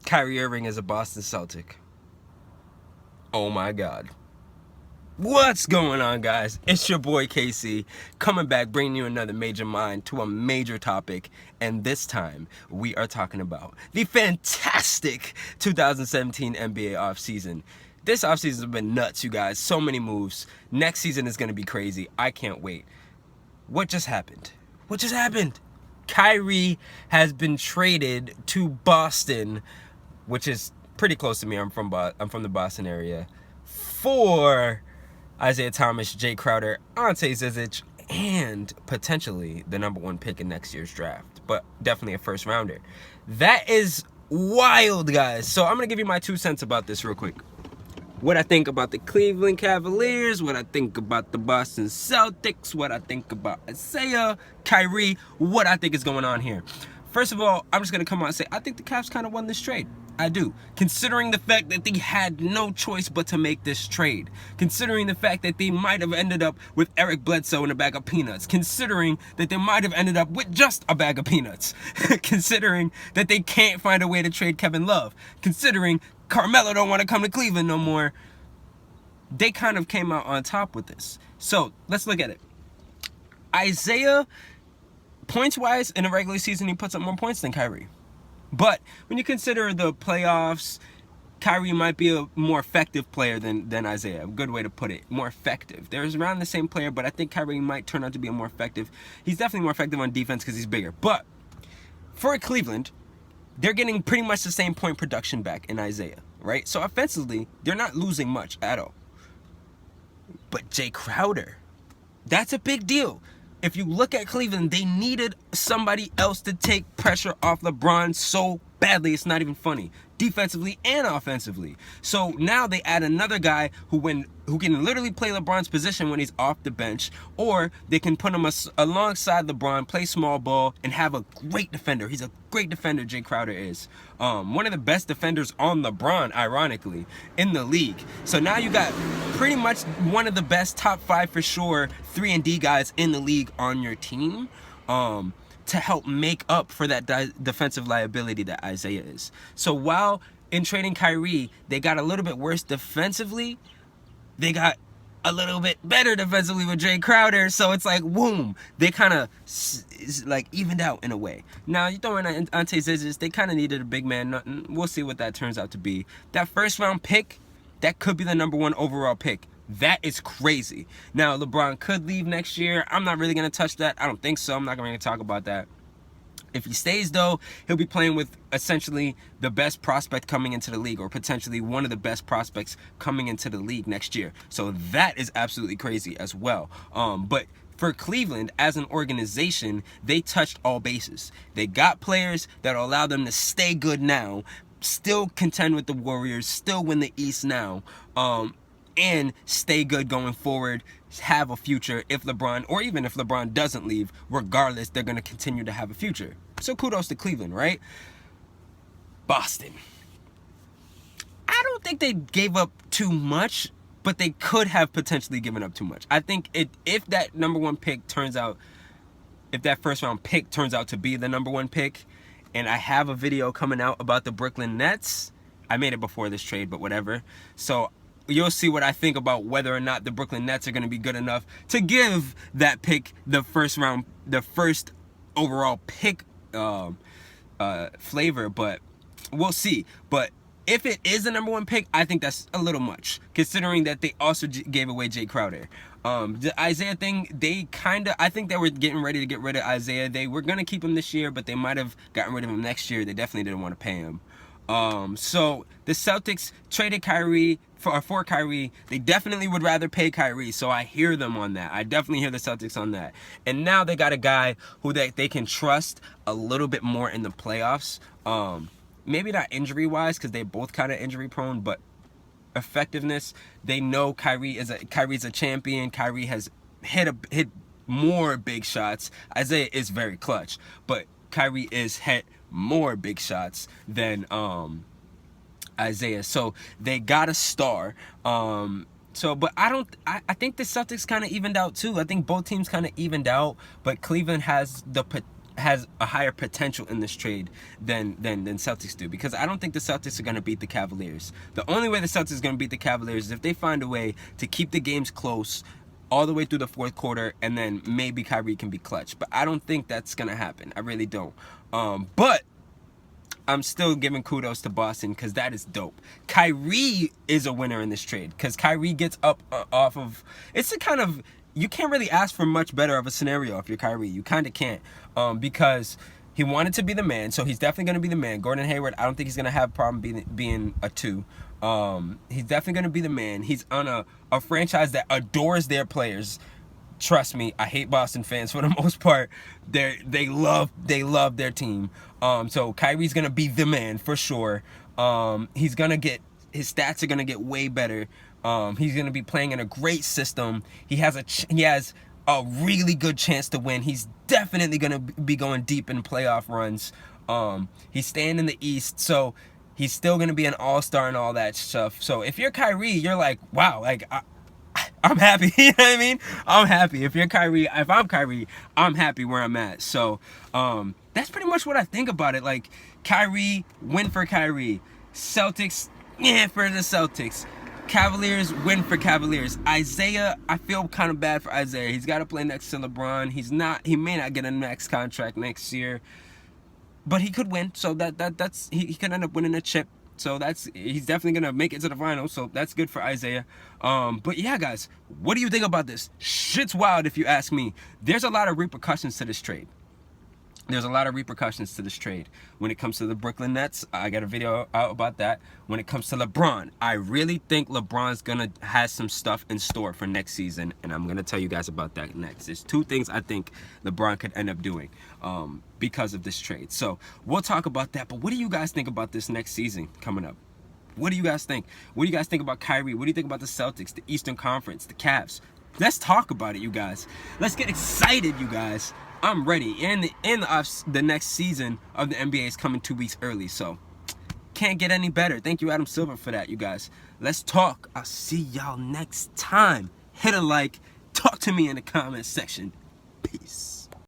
Kyrie Irving is a Boston Celtic. Oh my God. What's going on, guys? It's your boy KC coming back, bringing you another major mind to a major topic. And this time, we are talking about the fantastic 2017 NBA offseason. This offseason has been nuts, you guys. So many moves. Next season is going to be crazy. I can't wait. What just happened? What just happened? Kyrie has been traded to Boston, which is pretty close to me. I'm from the Boston area, for Isaiah Thomas, Jay Crowder, Ante Zizic, and potentially the number 1 pick in next year's draft, but definitely a first rounder. That is wild, guys. So I'm gonna give you my 2 cents about this real quick. What I think about the Cleveland Cavaliers, what I think about the Boston Celtics, what I think about Isaiah, Kyrie, what I think is going on here. First of all, I'm just going to come out and say, I think the Cavs kind of won this trade. I do. Considering the fact that they had no choice but to make this trade. Considering the fact that they might have ended up with Eric Bledsoe in a bag of peanuts. Considering that they might have ended up with just a bag of peanuts. Considering that they can't find a way to trade Kevin Love. Considering Carmelo don't want to come to Cleveland no more. They kind of came out on top with this. So, let's look at it. Isaiah, points-wise, in a regular season, he puts up more points than Kyrie. But when you consider the playoffs, Kyrie might be a more effective player than Isaiah. A good way to put it. More effective. They're around the same player, but I think Kyrie might turn out to be a more effective. He's definitely more effective on defense because he's bigger. But for Cleveland, they're getting pretty much the same point production back in Isaiah, right? So offensively, they're not losing much at all. But Jay Crowder, that's a big deal. If you look at Cleveland, they needed somebody else to take pressure off LeBron so badly, it's not even funny. Defensively and offensively. So now they add another guy who can literally play LeBron's position when he's off the bench, or they can put him alongside LeBron, play small ball, and have a great defender. He's a great defender, Jay Crowder is. One of the best defenders on LeBron, ironically, in the league. So now you got pretty much one of the best top 5 for sure 3-and-D guys in the league on your team. To help make up for that defensive liability that Isaiah is. So while in trading Kyrie, they got a little bit worse defensively, they got a little bit better defensively with Jay Crowder. So it's like, boom, they kind of like evened out in a way. Now, you throw in Ante Zizic, they kind of needed a big man. We'll see what that turns out to be. That first round pick, that could be the number 1 overall pick. That is crazy. Now, LeBron could leave next year. I'm not really going to touch that. I don't think so. I'm not going to talk about that. If he stays, though, he'll be playing with essentially the best prospect coming into the league, or potentially one of the best prospects coming into the league next year. So that is absolutely crazy as well. But for Cleveland, as an organization, they touched all bases. They got players that will allow them to stay good now, still contend with the Warriors, still win the East now, and stay good going forward, have a future if LeBron, or even if LeBron doesn't leave, regardless, they're going to continue to have a future. So kudos to Cleveland, right? Boston. I don't think they gave up too much, but they could have potentially given up too much. I think if that number 1 pick turns out, if that first round pick turns out to be the number 1 pick, and I have a video coming out about the Brooklyn Nets, I made it before this trade, but whatever. So you'll see what I think about whether or not the Brooklyn Nets are going to be good enough to give that pick the first overall pick flavor, but we'll see. But if it is the number 1 pick, I think that's a little much, considering that they also gave away Jay Crowder. The Isaiah thing, I think they were getting ready to get rid of Isaiah. They were going to keep him this year, but they might have gotten rid of him next year. They definitely didn't want to pay him. So the Celtics traded Kyrie for Kyrie. They definitely would rather pay Kyrie, so I hear them on that. I definitely hear the Celtics on that. And now they got a guy who they can trust a little bit more in the playoffs. Maybe not injury-wise, because they're both kind of injury-prone, but effectiveness, they know Kyrie's a champion. Kyrie has hit more big shots. Isaiah is very clutch, but Kyrie is hit more big shots than Isaiah. So they got a star. But I think the Celtics kind of evened out too. I think both teams kind of evened out, but Cleveland has has a higher potential in this trade than Celtics do, because I don't think the Celtics are going to beat the Cavaliers. The only way the Celtics are going to beat the Cavaliers is if they find a way to keep the games close all the way through the fourth quarter, and then maybe Kyrie can be clutch. But I don't think that's going to happen. I really don't. But I'm still giving kudos to Boston because that is dope. Kyrie is a winner in this trade because Kyrie gets up off of... It's a kind of... You can't really ask for much better of a scenario if you're Kyrie. You kind of can't, because he wanted to be the man, so he's definitely going to be the man. Gordon Hayward, I don't think he's going to have a problem being a 2. He's definitely going to be the man. He's on a franchise that adores their players. Trust me, I hate Boston fans for the most part. They love their team. So Kyrie's going to be the man for sure. He's going to get... His stats are going to get way better. He's going to be playing in a great system. He has a really good chance to win. He's definitely going to be going deep in playoff runs. He's staying in the East, so he's still going to be an all-star and all that stuff. So if you're Kyrie, you're like, wow, like I'm happy. You know what I mean? I'm happy. If I'm Kyrie, I'm happy where I'm at. So that's pretty much what I think about it. Like, Kyrie, win for Kyrie. Celtics, yeah, for the Celtics. Cavaliers, win for Cavaliers. Isaiah, I feel kind of bad for Isaiah. He's got to play next to LeBron. He may not get a next contract next year, but he could win. So that's he could end up winning a chip. So he's definitely gonna make it to the finals. So that's good for Isaiah. But yeah, guys, what do you think about this? Shit's wild if you ask me. There's a lot of repercussions to this trade. There's a lot of repercussions to this trade. When it comes to the Brooklyn Nets, I got a video out about that. When it comes to LeBron, I really think LeBron's gonna have some stuff in store for next season, and I'm gonna tell you guys about that next. There's 2 things I think LeBron could end up doing because of this trade. So we'll talk about that. But what do you guys think about this next season coming up? What do you guys think? What do you guys think about Kyrie? What do you think about the Celtics, the Eastern Conference, the Cavs? Let's talk about it, you guys. Let's get excited, you guys. I'm ready. And the next season of the NBA is coming 2 weeks early, so can't get any better. Thank you, Adam Silver, for that, you guys. Let's talk. I'll see y'all next time. Hit a like. Talk to me in the comment section. Peace.